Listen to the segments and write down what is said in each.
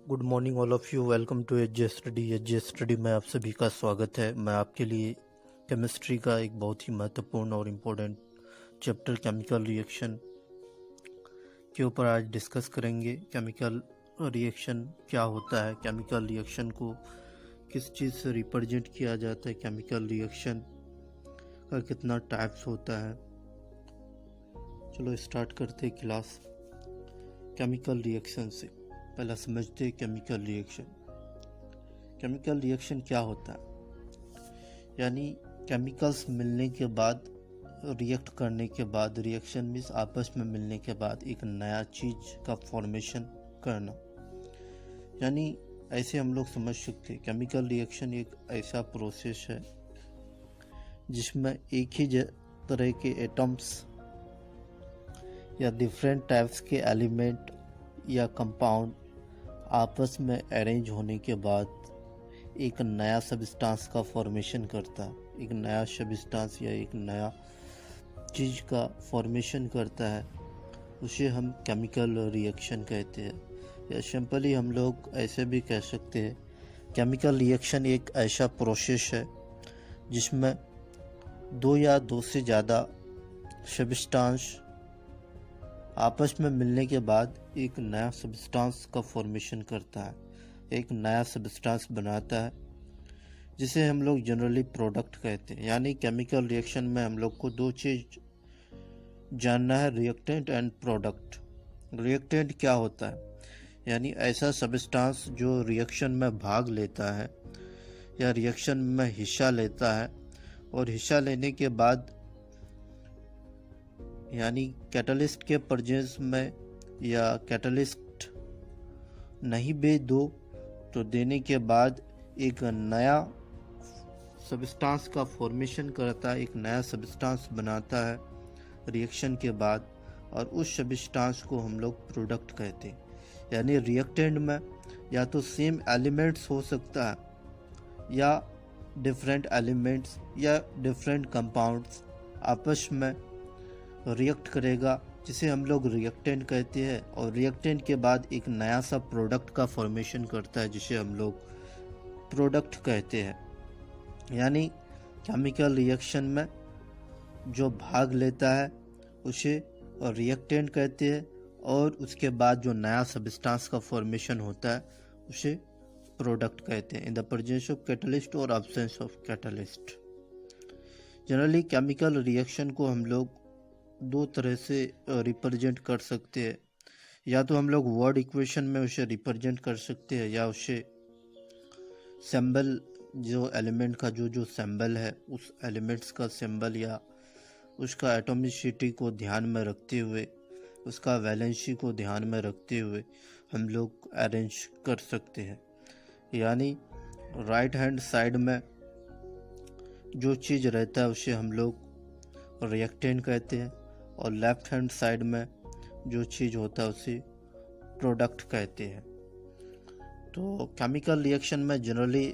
Good morning all of you. Welcome to H J study में आप सभी का स्वागत है। मैं आपके लिए केमिस्ट्री का एक बहुत ही महत्वपूर्ण और इम्पोर्टेंट चैप्टर केमिकल रिएक्शन के ऊपर आज डिस्कस करेंगे। केमिकल रिएक्शन क्या होता है, केमिकल रिएक्शन को किस चीज़ से रिप्रेजेंट किया जाता है, केमिकल रिएक्शन का कितना टाइप्स होता है। चलो स्टार्ट करते हैं क्लास केमिकल रिएक्शन से। पहला समझते हैं केमिकल रिएक्शन। केमिकल रिएक्शन क्या होता है, यानी केमिकल्स मिलने के बाद, रिएक्ट करने के बाद, रिएक्शन मीन्स आपस में मिलने के बाद एक नया चीज़ का फॉर्मेशन करना। यानी ऐसे हम लोग समझ सकते हैं केमिकल रिएक्शन एक ऐसा प्रोसेस है जिसमें एक ही तरह के एटम्स या डिफरेंट टाइप्स के एलिमेंट या कंपाउंड आपस में अरेंज होने के बाद एक नया सबस्टांस का फॉर्मेशन करता है। एक नया सबस्टांस या एक नया चीज़ का फॉर्मेशन करता है, उसे हम केमिकल रिएक्शन कहते हैं। या सिंपली हम लोग ऐसे भी कह सकते हैं केमिकल रिएक्शन एक ऐसा प्रोसेस है जिसमें दो या दो से ज़्यादा सबस्टांस आपस में मिलने के बाद एक नया सबस्टांस का फॉर्मेशन करता है, एक नया सबस्टांस बनाता है, जिसे हम लोग जनरली प्रोडक्ट कहते हैं। यानी केमिकल रिएक्शन में हम लोग को दो चीज़ जानना है, रिएक्टेंट एंड प्रोडक्ट। रिएक्टेंट क्या होता है, यानी ऐसा सबस्टांस जो रिएक्शन में भाग लेता है या रिएक्शन में हिस्सा लेता है और हिस्सा लेने के बाद यानी कैटलिस्ट के प्रेजेंस में या कैटलिस्ट नहीं भी दो तो देने के बाद एक नया सबस्टांस का फॉर्मेशन करता है, एक नया सबस्टांस बनाता है रिएक्शन के बाद, और उस सबस्टांस को हम लोग प्रोडक्ट कहते हैं। यानी रिएक्टेंट में या तो सेम एलिमेंट्स हो सकता है या डिफरेंट एलिमेंट्स या डिफरेंट कंपाउंड्स आपस में रिएक्ट करेगा, जिसे हम लोग रिएक्टेंट कहते हैं। और रिएक्टेंट के बाद एक नया सा प्रोडक्ट का फॉर्मेशन करता है, जिसे हम लोग प्रोडक्ट कहते हैं। यानी केमिकल रिएक्शन में जो भाग लेता है उसे रिएक्टेंट कहते हैं, और उसके बाद जो नया सबस्टांस का फॉर्मेशन होता है उसे प्रोडक्ट कहते हैं, in the presence of catalyst और absence of catalyst. Generally chemical reaction को हम लोग दो तरह से रिप्रेजेंट कर सकते हैं। या तो हम लोग वर्ड इक्वेशन में उसे रिप्रेजेंट कर सकते हैं, या उसे सिंबल, जो एलिमेंट का जो सिंबल है उस एलिमेंट्स का सिंबल या उसका एटॉमिसिटी को ध्यान में रखते हुए, उसका वैलेंसी को ध्यान में रखते हुए हम लोग अरेंज कर सकते हैं। यानी राइट हैंड साइड में जो चीज़ रहता है उसे हम लोग रिएक्टेंट कहते हैं, और लेफ्ट हैंड साइड में जो चीज़ होता है उसे प्रोडक्ट कहते हैं। तो केमिकल रिएक्शन में जनरली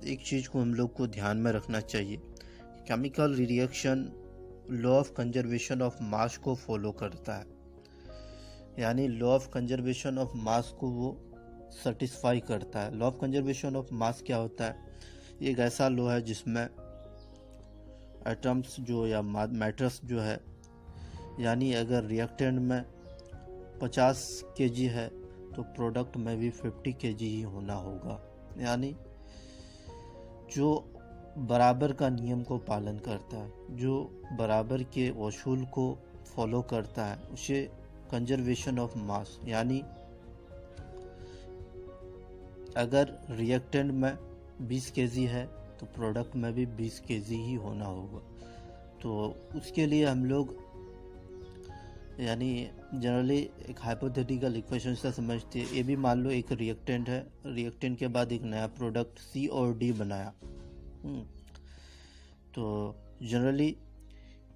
एक चीज़ को हम लोग को ध्यान में रखना चाहिए, chemical reaction law of conservation of mass को फॉलो करता है। यानी law of conservation of mass को वो सेटिस्फाई करता है। Law of conservation of mass क्या होता है, एक ऐसा लॉ है जिसमें एटम्स जो या मैटर्स जो है, यानी अगर रिएक्टेंट में 50 kg है तो प्रोडक्ट में भी 50 kg ही होना होगा। यानी जो बराबर का नियम को पालन करता है, जो बराबर के उसूल को फॉलो करता है, उसे कंजर्वेशन ऑफ मास। यानी अगर रिएक्टेंट में 20 kg है तो प्रोडक्ट में भी 20 kg ही होना होगा। तो उसके लिए हम लोग यानी जनरली एक हाइपोथेटिकल इक्वेशन से समझते हैं। ये भी मान लो एक रिएक्टेंट है, रिएक्टेंट के बाद एक नया प्रोडक्ट C और D बनाया, तो जनरली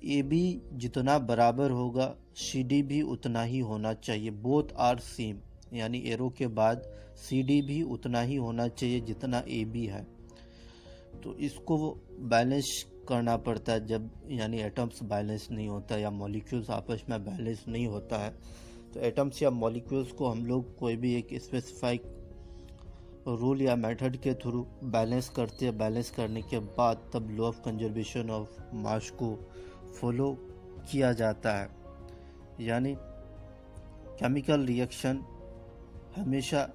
ए बी जितना बराबर होगा CD भी उतना ही होना चाहिए। बोथ आर सेम, यानी एरो के बाद CD भी उतना ही होना चाहिए जितना AB है। तो इसको बैलेंस करना पड़ता है जब यानी एटम्स बैलेंस नहीं होता या मॉलिक्यूल्स आपस में बैलेंस नहीं होता है, तो एटम्स या मॉलिक्यूल्स को हम लोग कोई भी एक स्पेसिफाइड रूल या मेथड के थ्रू बैलेंस करते हैं। बैलेंस करने के बाद तब law of conservation of mass को फॉलो किया जाता है। यानी केमिकल रिएक्शन हमेशा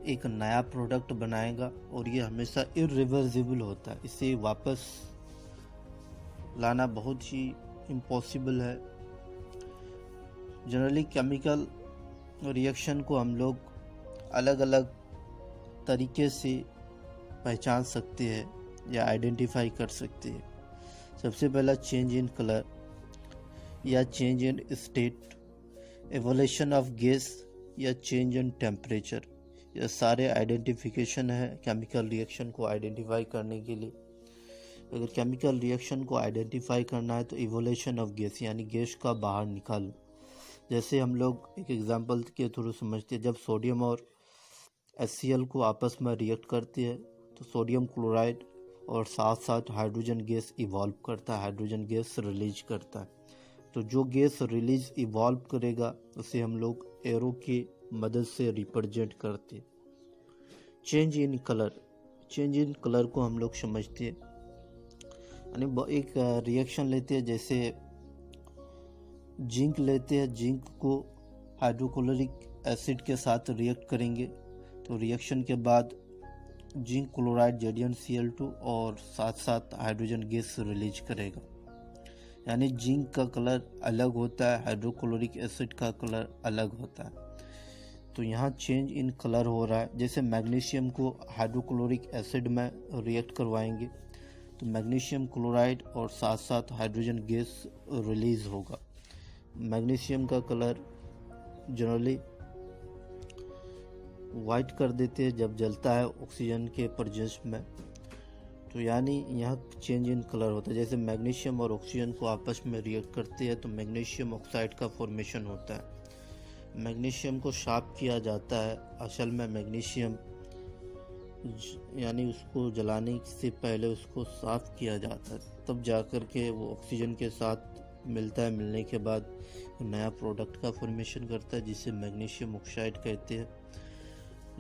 एक नया प्रोडक्ट बनाएगा और ये हमेशा इरिवर्सिबल होता है। इसे वापस लाना बहुत ही इम्पॉसिबल है। जनरली केमिकल रिएक्शन को हम लोग अलग अलग तरीके से पहचान सकते हैं या आइडेंटिफाई कर सकते हैं। सबसे पहला चेंज इन कलर या change in state, evolution of gas या चेंज इन टेम्परेचर। यह सारे आइडेंटिफिकेशन है केमिकल रिएक्शन को आइडेंटिफाई करने के लिए। अगर केमिकल रिएक्शन को आइडेंटिफाई करना है तो इवोल्यूशन ऑफ गैस यानी गैस का बाहर निकालो। जैसे हम लोग एक एग्जांपल के थ्रू समझते हैं, जब सोडियम और HCl को आपस में रिएक्ट करती है तो सोडियम क्लोराइड और साथ साथ हाइड्रोजन गैस इवॉल्व करता है, हाइड्रोजन गैस रिलीज करता है। तो जो गैस रिलीज इवॉल्व करेगा उसे हम लोग एरो की मदद से रिप्रेजेंट करते हैं। Change in colour, change in colour को हम लोग समझते हैं यानी एक रिएक्शन लेते हैं, जैसे जिंक लेते हैं, जिंक को हाइड्रोक्लोरिक एसिड के साथ रिएक्ट करेंगे तो रिएक्शन के बाद जिंक क्लोराइड ZnCl2 और साथ साथ हाइड्रोजन गैस रिलीज करेगा। यानी जिंक का कलर अलग होता है, हाइड्रोक्लोरिक एसिड का कलर अलग होता है। तो यहाँ चेंज इन कलर हो रहा है। जैसे मैग्नीशियम को हाइड्रोक्लोरिक एसिड में रिएक्ट करवाएंगे तो मैग्नीशियम क्लोराइड और साथ साथ हाइड्रोजन गैस रिलीज होगा। मैग्नीशियम का कलर जनरली वाइट कर देते हैं जब जलता है ऑक्सीजन के प्रेजेंस में। तो यानी यहाँ चेंज इन कलर होता है। जैसे मैग्नीशियम और ऑक्सीजन को आपस में रिएक्ट करते हैं तो मैग्नीशियम ऑक्साइड का फॉर्मेशन होता है। मैग्नीशियम को शार्प किया जाता है। असल में मैग्नीशियम यानी उसको जलाने से पहले उसको साफ किया जाता है, तब जाकर के वो ऑक्सीजन के साथ मिलता है। मिलने के बाद नया प्रोडक्ट का फॉर्मेशन करता है जिसे मैग्नीशियम ऑक्साइड कहते हैं,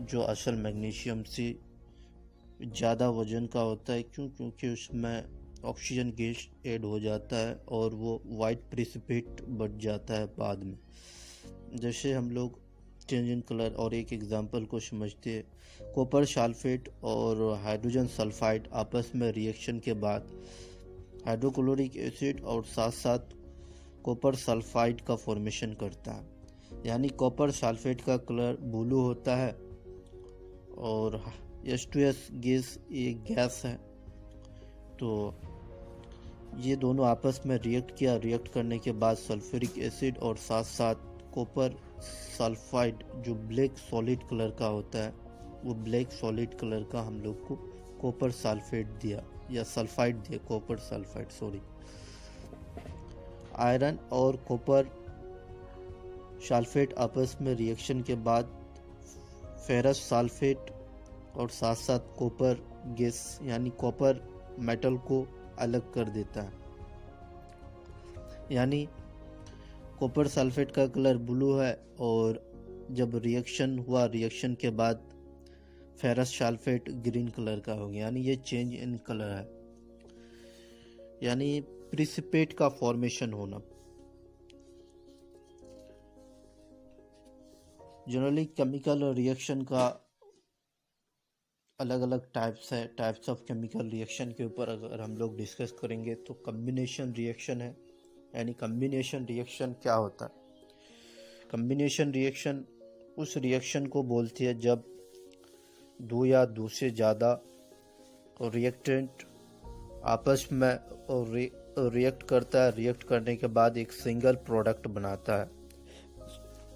जो असल मैग्नीशियम से ज़्यादा वजन का होता है। क्योंकि उसमें ऑक्सीजन गैस ऐड हो जाता है और वो वाइट प्रेसिपिटेट बन जाता है बाद में। जैसे हम लोग चेंज इन कलर और एक एग्जांपल को समझते हैं, कॉपर सल्फेट और हाइड्रोजन सल्फाइड आपस में रिएक्शन के बाद हाइड्रोक्लोरिक एसिड और साथ साथ कॉपर सल्फाइड का फॉर्मेशन करता है। यानी कॉपर सल्फेट का कलर ब्लू होता है और H2S गैस एक गैस है। तो ये दोनों आपस में रिएक्ट किया, रिएक्ट करने के बाद सल्फ्यूरिक एसिड और साथ साथ कॉपर सल्फाइड जो ब्लैक सॉलिड कलर का होता है, वो ब्लैक सॉलिड कलर का हम लोग को कॉपर सल्फेट दिया या सल्फाइड दिया, कॉपर सल्फाइड सॉरी। आयरन और कॉपर सल्फेट आपस में रिएक्शन के बाद फेरस सल्फेट और साथ साथ कॉपर गैस यानी कॉपर मेटल को अलग कर देता है। यानी कॉपर सल्फेट का कलर ब्लू है और जब रिएक्शन हुआ, रिएक्शन के बाद फेरस सल्फेट ग्रीन कलर का हो गया। यानी ये चेंज इन कलर है, यानी प्रिसिपिटेट का फॉर्मेशन होना। जनरली केमिकल रिएक्शन का अलग अलग टाइप्स है। टाइप्स ऑफ केमिकल रिएक्शन के ऊपर अगर हम लोग डिस्कस करेंगे तो कम्बिनेशन रिएक्शन है। यानी कम्बिनेशन रिएक्शन क्या होता है? कम्बिनेशन रिएक्शन उस रिएक्शन को बोलती है जब दो या दो से ज़्यादा रिएक्टेंट आपस में रिएक्ट करता है। रिएक्ट करने के बाद एक सिंगल प्रोडक्ट बनाता है।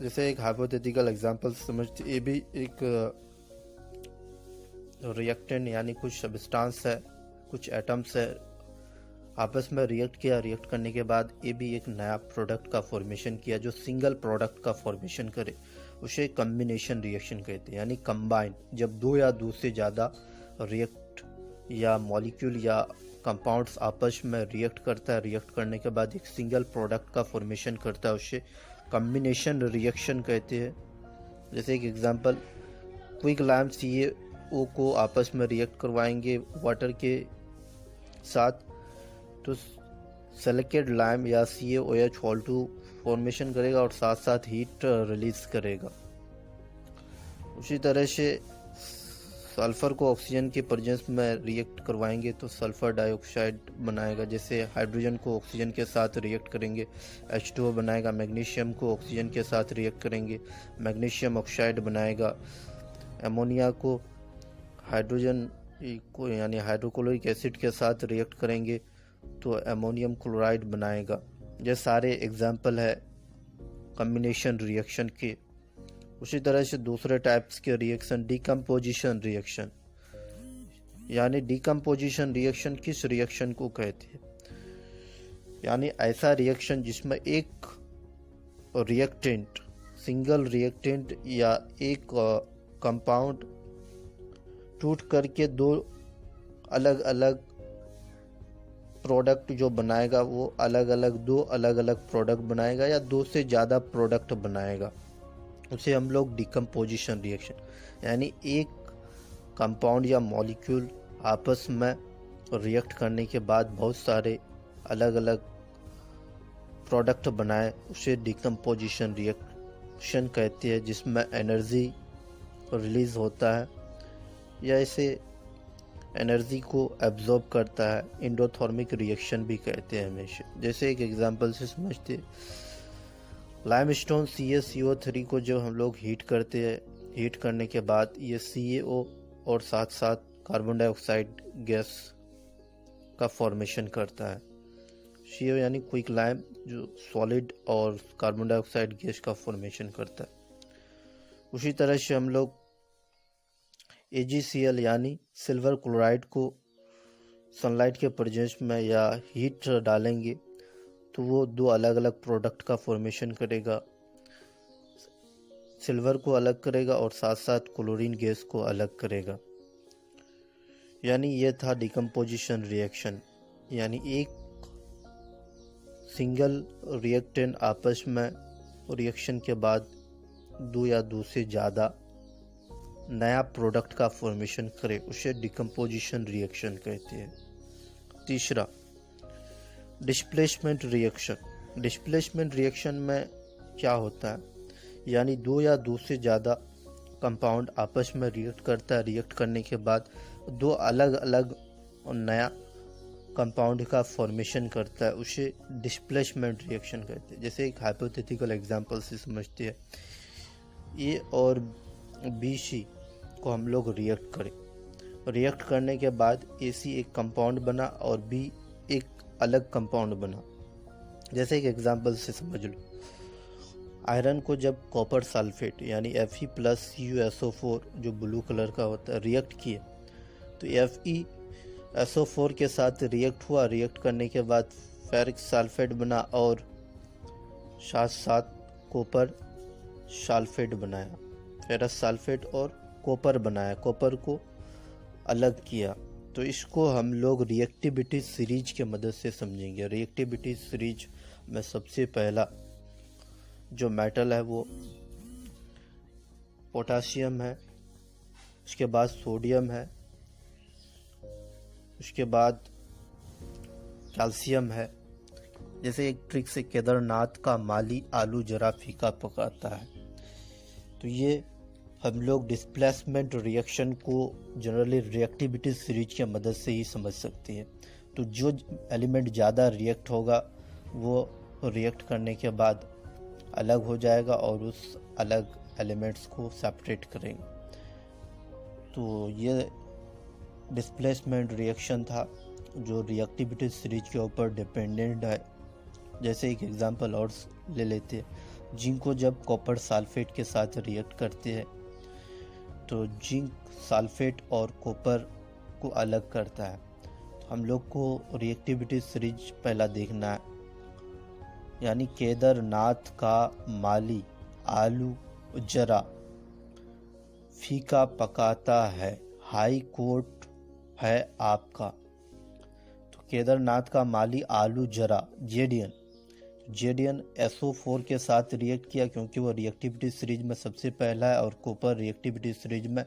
जैसे एक हाइपोथेटिकल एग्जांपल समझते, ये भी एक रिएक्टेंट यानी कुछ सब्सटेंस है, कुछ एटम्स है, आपस में रिएक्ट किया। रिएक्ट करने के बाद ये भी एक नया प्रोडक्ट का फॉर्मेशन किया जो सिंगल प्रोडक्ट का फॉर्मेशन करे, उसे कम्बिनेशन रिएक्शन कहते हैं। यानी कंबाइन, जब दो या दो से ज़्यादा रिएक्ट या मॉलिक्यूल या कंपाउंड्स आपस में रिएक्ट करता है। रिएक्ट करने के बाद एक सिंगल प्रोडक्ट का फॉर्मेशन करता है, उसे कम्बिनेशन रिएक्शन कहते हैं। जैसे एक एग्जांपल, क्विक लाइम CO को आपस में रिएक्ट करवाएंगे वाटर के साथ, तो सिलिकेट लाइम या CaOH Hol2 फॉर्मेशन करेगा और साथ साथ हीट रिलीज करेगा। उसी तरह से सल्फर को ऑक्सीजन के प्रेजेंस में रिएक्ट करवाएंगे तो सल्फर डाइऑक्साइड बनाएगा। जैसे हाइड्रोजन को ऑक्सीजन के साथ रिएक्ट करेंगे H2O बनाएगा, मैग्नीशियम को ऑक्सीजन के साथ रिएक्ट करेंगे मैग्नीशियम ऑक्साइड बनाएगा, अमोनिया को हाइड्रोजन को यानी हाइड्रोक्लोरिक एसिड के साथ रिएक्ट करेंगे तो अमोनियम क्लोराइड बनाएगा। ये सारे एग्जाम्पल है कम्बिनेशन रिएक्शन के। उसी तरह से दूसरे टाइप्स के रिएक्शन डिकम्पोजिशन रिएक्शन, यानी डिकम्पोजिशन रिएक्शन किस रिएक्शन को कहते हैं, यानी ऐसा रिएक्शन जिसमें एक रिएक्टेंट, सिंगल रिएक्टेंट या एक कंपाउंड टूट करके दो अलग अलग प्रोडक्ट जो बनाएगा वो दो अलग अलग प्रोडक्ट बनाएगा या दो से ज़्यादा प्रोडक्ट बनाएगा, उसे हम लोग डिकम्पोजिशन रिएक्शन, यानी एक कंपाउंड या मॉलिक्यूल आपस में रिएक्ट करने के बाद बहुत सारे अलग अलग प्रोडक्ट बनाए, उसे डिकम्पोजिशन रिएक्शन कहते हैं, जिसमें एनर्जी रिलीज होता है या इसे एनर्जी को एब्जॉर्ब करता है। एंडोथर्मिक रिएक्शन भी कहते हैं हमेशा। जैसे एक एग्जांपल से समझते हैं, लाइमस्टोन CaCO3 को जब हम लोग हीट करते हैं, हीट करने के बाद ये CaO और साथ साथ कार्बन डाइऑक्साइड गैस का फॉर्मेशन करता है। CO यानी क्विक लाइम जो सॉलिड और कार्बन डाइऑक्साइड गैस का फॉर्मेशन करता है। उसी तरह से हम लोग AgCl यानी सिल्वर क्लोराइड को सनलाइट के प्रेजेंस में या हीट डालेंगे तो वो दो अलग अलग प्रोडक्ट का फॉर्मेशन करेगा, सिल्वर को अलग करेगा और साथ साथ क्लोरीन गैस को अलग करेगा। यानी ये था डिकम्पोजिशन रिएक्शन, यानी एक सिंगल रिएक्टेंट आपस में रिएक्शन के बाद दो या दो से ज़्यादा नया प्रोडक्ट का फॉर्मेशन करे, उसे डिकम्पोजिशन रिएक्शन कहते हैं। तीसरा डिस्प्लेसमेंट रिएक्शन। डिस्प्लेसमेंट रिएक्शन में क्या होता है, यानी दो या दो से ज़्यादा कंपाउंड आपस में रिएक्ट करता है, रिएक्ट करने के बाद दो अलग अलग नया कंपाउंड का फॉर्मेशन करता है, उसे डिस्प्लेसमेंट रिएक्शन कहते हैं। जैसे एक हाइपोथेटिकल एग्जांपल से समझते हैं, ए और BC को हम लोग रिएक्ट करें, रिएक्ट करने के बाद AC एक कंपाउंड बना और B एक अलग कंपाउंड बना। जैसे एक एग्जांपल से समझ लो, आयरन को जब कॉपर सल्फेट यानी Fe+CuSO4 जो ब्लू कलर का होता है रिएक्ट किए तो FeSO4 के साथ रिएक्ट हुआ, रिएक्ट करने के बाद फेरिक सल्फेट बना और साथ साथ कॉपर सल्फेट बनाया, फेरस सल्फेट और कॉपर बनाया, कॉपर को अलग किया। तो इसको हम लोग रिएक्टिविटी सीरीज के मदद से समझेंगे। रिएक्टिविटी सीरीज में सबसे पहला जो मेटल है वो पोटासियम है, उसके बाद सोडियम है, उसके बाद कैल्शियम है। जैसे एक ट्रिक से केदारनाथ का माली आलू जरा फीका पकाता है, तो ये हम लोग डिस्प्लेसमेंट रिएक्शन को जनरली रिएक्टिविटी सीरीज की मदद से ही समझ सकते हैं। तो जो एलिमेंट ज़्यादा रिएक्ट होगा वो रिएक्ट करने के बाद अलग हो जाएगा और उस अलग एलिमेंट्स को सेपरेट करेंगे। तो ये डिस्प्लेसमेंट रिएक्शन था जो रिएक्टिविटी सीरीज के ऊपर डिपेंडेंट है। जैसे एक एग्जांपल और ले लेते हैं, जिंक को जब कॉपर सल्फेट के साथ रिएक्ट करते हैं तो जिंक सल्फेट और कॉपर को अलग करता है। तो हम लोग को रिएक्टिविटी सीरीज पहला देखना है, यानी केदारनाथ का माली आलू जरा फीका पकाता है, हाई कोर्ट है आपका। तो केदारनाथ का माली आलू जरा जेडियन SO4 के साथ रिएक्ट किया क्योंकि वो रिएक्टिविटी सीरीज में सबसे पहला है और कॉपर रिएक्टिविटी सीरीज में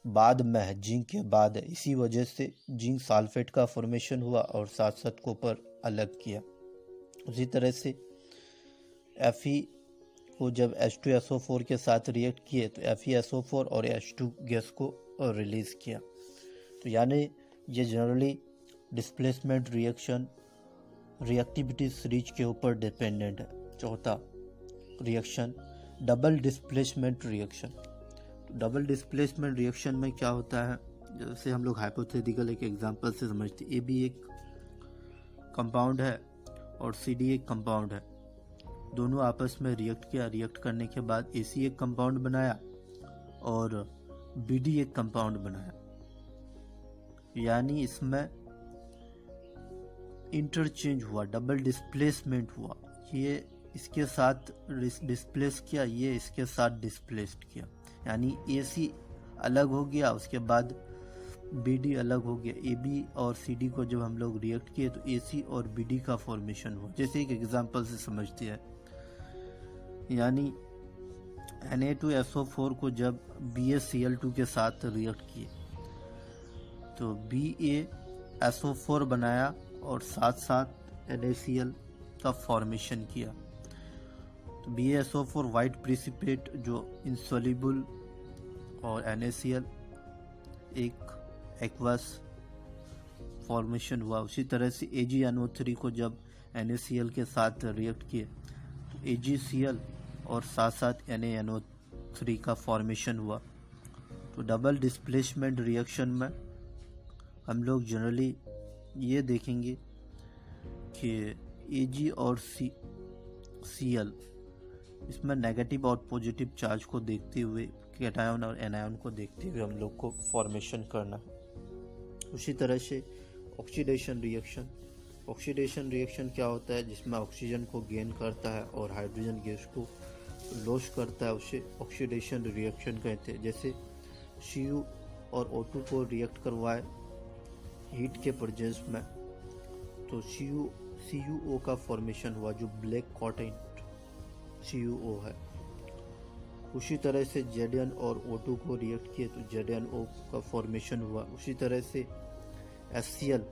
बाद में है, जिंक के बाद है। इसी वजह से जिंक सल्फेट का फॉर्मेशन हुआ और साथ साथ कॉपर अलग किया। उसी तरह से Fe को जब H2SO4 के साथ रिएक्ट किए तो FeSO4 और H2 गैस को रिलीज किया। तो यानी ये generally displacement reaction reactivity series के ऊपर डिपेंडेंट है। चौथा reaction double displacement reaction. Double displacement reaction में क्या होता है, जैसे हम लोग हाइपोथेटिकल एक एग्जांपल से समझते हैं। ए बी एक कंपाउंड है और सी डी एक कंपाउंड है। दोनों आपस में रिएक्ट किया। रिएक्ट करने के बाद ए सी एक कंपाउंड बनाया और बी डी एक कंपाउंड बनाया। यानी इसमें इंटरचेंज हुआ, डबल डिस्प्लेसमेंट हुआ। ये इसके साथ डिस्प्लेस किया, ये इसके साथ डिस्प्लेस्ड किया। यानी ए सी अलग हो गया, उसके बाद बी डी अलग हो गया। ए बी और सी डी को जब हम लोग रिएक्ट किए तो ए सी और बी डी का फॉर्मेशन हुआ। जैसे एक एग्जांपल से समझते हैं, यानी Na2SO4 को जब BaCl2 के साथ रिएक्ट किए तो BaSO4 बनाया और साथ साथ NaCl का फॉर्मेशन किया। तो BaSO4 वाइट प्रिसिपेट जो इंसॉल्युबल और NaCl एक एक्वस फॉर्मेशन हुआ। उसी तरह से AgNO3 को जब NaCl के साथ रिएक्ट किए तो AgCl और साथ साथ NaNO3 का फॉर्मेशन हुआ। तो डबल डिस्प्लेसमेंट रिएक्शन में हम लोग जनरली ये देखेंगे कि Ag और Cl इसमें नेगेटिव और पॉजिटिव चार्ज को देखते हुए, कैटायन और एनायन को देखते हुए हम लोग को फॉर्मेशन करना है। उसी तरह से ऑक्सीडेशन रिएक्शन। ऑक्सीडेशन रिएक्शन क्या होता है, जिसमें ऑक्सीजन को गेन करता है और हाइड्रोजन गैस को लॉस करता है, उसे ऑक्सीडेशन रिएक्शन कहते हैं। जैसे Cu और O2 को रिएक्ट करवाए हीट के प्रेजेंस में तो CuO का फॉर्मेशन हुआ, जो ब्लैक कॉटन CuO है। उसी तरह से Zn और O2 को रिएक्ट किए तो ZnO का फॉर्मेशन हुआ। उसी तरह से HCl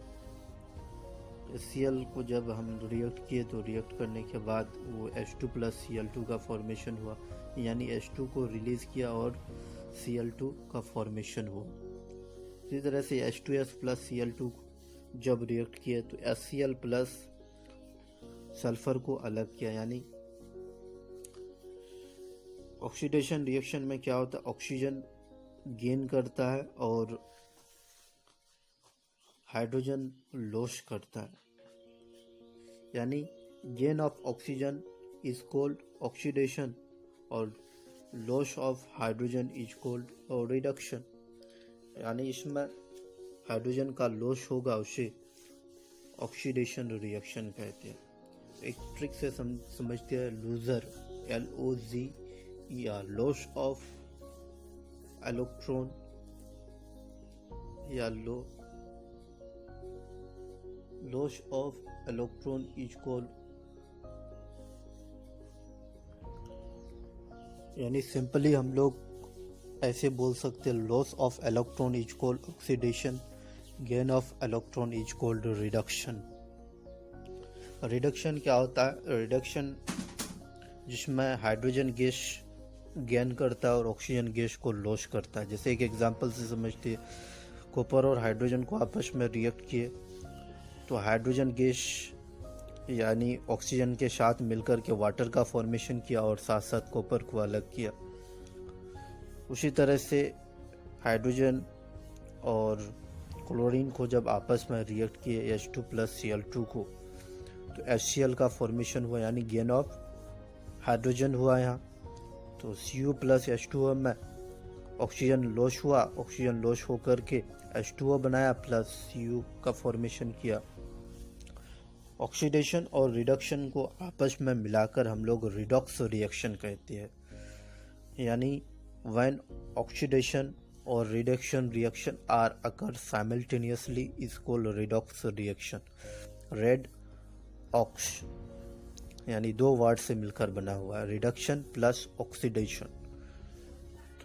को जब हम रिएक्ट किए तो रिएक्ट करने के बाद वो H2 प्लस Cl2 का फॉर्मेशन हुआ। यानी H2 को रिलीज किया और Cl2 का फॉर्मेशन हुआ। इसी तरह से H2S प्लस Cl2 जब रिएक्ट किए तो HCl प्लस सल्फर को अलग किया। यानी ऑक्सीडेशन रिएक्शन में क्या होता है, ऑक्सीजन गेन करता है और हाइड्रोजन लॉस करता है। यानी gain of oxygen is called oxidation और loss of hydrogen is called reduction. यानी इसमें हाइड्रोजन का लॉस होगा, उसे ऑक्सीडेशन रिएक्शन कहते हैं। एक ट्रिक से समझते हैं, loser LOSER, loss of electron या loss of electron is called, यानी सिंपली हम लोग ऐसे बोल सकते हैं, loss of electron is called oxidation, gain of electron is called reduction. Reduction क्या होता है, रिडक्शन जिसमें हाइड्रोजन गैस गेन करता है और ऑक्सीजन गैस को लॉस करता है। जैसे एक एग्जांपल से समझते हैं, कॉपर और हाइड्रोजन को आपस में रिएक्ट किए तो हाइड्रोजन गैस यानी ऑक्सीजन के साथ मिलकर के वाटर का फॉर्मेशन किया और साथ साथ कॉपर को अलग किया। उसी तरह से हाइड्रोजन और क्लोरीन को जब आपस में रिएक्ट किए H2 प्लस Cl2 को तो HCl का फॉर्मेशन हुआ, यानी गेन ऑफ हाइड्रोजन हुआ यहाँ। तो Cu प्लस H2O में ऑक्सीजन लॉस हुआ, ऑक्सीजन लॉस होकर के H2O बनाया प्लस Cu का फॉर्मेशन किया। ऑक्सीडेशन और रिडक्शन को आपस में मिलाकर हम लोग रिडॉक्स रिएक्शन कहते हैं। यानी व्हेन ऑक्सीडेशन और reduction reaction are occur simultaneously is called redox reaction. Red ox यानी दो वर्ड से मिलकर बना हुआ है, रिडक्शन प्लस ऑक्सीडेशन।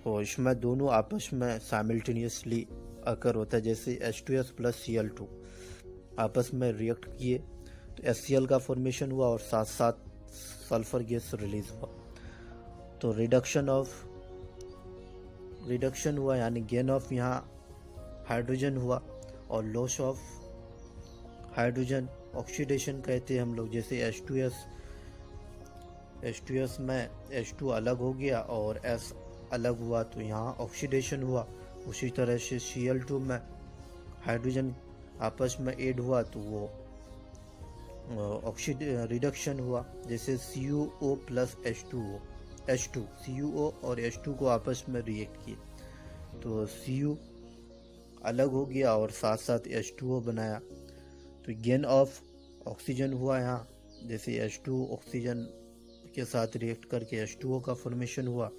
और इसमें दोनों आपस में साइमल्टेनियसली अकर होता है। जैसे H2S प्लस Cl2 आपस में रिएक्ट किए तो HCl का फॉर्मेशन हुआ और साथ साथ सल्फर गैस रिलीज हुआ। तो रिडक्शन हुआ यानी गेन ऑफ यहाँ हाइड्रोजन हुआ और लॉस ऑफ हाइड्रोजन ऑक्सीडेशन कहते हैं हम लोग। जैसे H2S में H2 अलग हो गया और S अलग हुआ तो यहाँ ऑक्सीडेशन हुआ। उसी तरह से Cl2 में हाइड्रोजन आपस में ऐड हुआ तो वो रिडक्शन हुआ। जैसे CuO प्लस H2 CuO और H2 को आपस में रिएक्ट किए तो Cu अलग हो गया और साथ साथ H2O बनाया तो गेन ऑफ ऑक्सीजन हुआ यहाँ। जैसे H2 ऑक्सीजन के साथ रिएक्ट करके H2O का फॉर्मेशन हुआ,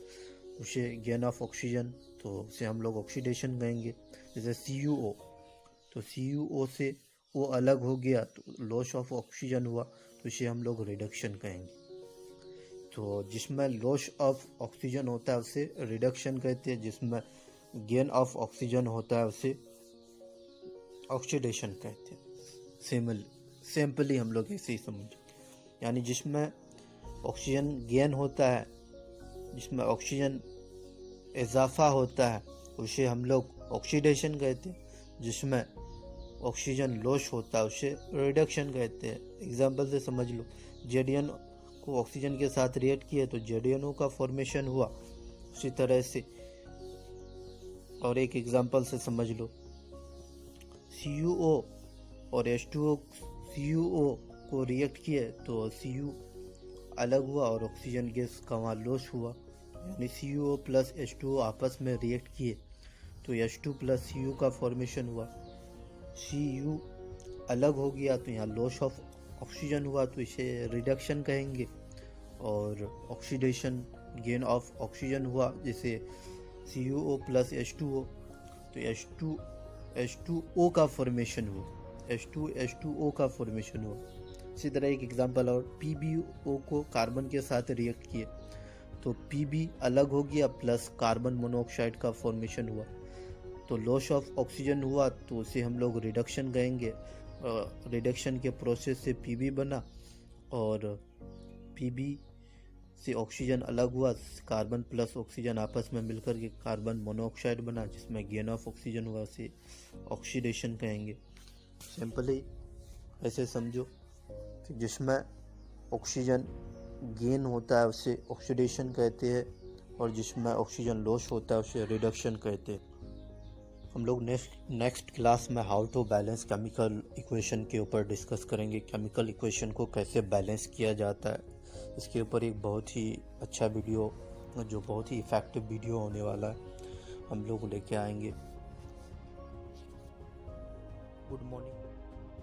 उसे गेन ऑफ ऑक्सीजन, तो उसे हम लोग ऑक्सीडेशन कहेंगे। जैसे CuO तो CuO से वो अलग हो गया तो लॉस ऑफ ऑक्सीजन हुआ तो इसे हम लोग रिडक्शन कहेंगे। तो जिसमें लॉस ऑफ ऑक्सीजन होता है उसे रिडक्शन कहते हैं, जिसमें गेन ऑफ ऑक्सीजन होता है उसे ऑक्सीडेशन कहते हैं। सिंपली हम लोग ऐसे ही समझें, यानी जिसमें ऑक्सीजन गेन होता है, जिसमें ऑक्सीजन इजाफा होता है उसे हम लोग ऑक्सीडेशन कहते हैं। जिसमें ऑक्सीजन लॉस होता है उसे रिडक्शन कहते हैं। एग्जाम्पल से समझ लो, जेडीएन को ऑक्सीजन के साथ रिएक्ट किया तो जेडीएनओ का फॉर्मेशन हुआ। उसी तरह से और एक एग्जाम्पल से समझ लो, CuO और H2O CuO को रिएक्ट किए तो Cu अलग हुआ और ऑक्सीजन गैस का वहाँ लॉस हुआ। यानी CuO प्लस H2O आपस में रिएक्ट किए तो H2 प्लस Cu का फॉर्मेशन हुआ। Cu अलग हो गया तो यहाँ लॉस ऑफ ऑक्सीजन हुआ तो इसे रिडक्शन कहेंगे। और ऑक्सीडेशन गेन ऑफ ऑक्सीजन हुआ, जैसे CuO प्लस H2O तो H2O का फॉर्मेशन हुआ, H2O का फॉर्मेशन हुआ। इसी तरह एक एग्जांपल और, PbO को कार्बन के साथ रिएक्ट किए तो Pb अलग हो गया प्लस कार्बन मोनोऑक्साइड का फॉर्मेशन हुआ तो लॉस ऑफ ऑक्सीजन हुआ तो उसे हम लोग रिडक्शन कहेंगे। रिडक्शन के प्रोसेस से Pb बना और Pb से ऑक्सीजन अलग हुआ, कार्बन प्लस ऑक्सीजन आपस में मिलकर के कार्बन मोनोऑक्साइड बना, जिसमें गेन ऑफ ऑक्सीजन हुआ, उसे ऑक्सीडेशन कहेंगे। सिंपली ऐसे समझो कि जिसमें ऑक्सीजन गेन होता है उसे ऑक्सीडेशन कहते हैं और जिसमें ऑक्सीजन लॉस होता है उसे रिडक्शन कहते हैं। हम लोग नेक्स्ट क्लास में how to balance chemical equation के ऊपर डिस्कस करेंगे। केमिकल इक्वेशन को कैसे बैलेंस किया जाता है, इसके ऊपर एक बहुत ही अच्छा वीडियो, जो बहुत ही इफ़ेक्टिव वीडियो होने वाला है, हम लोग लेके आएंगे। Good morning.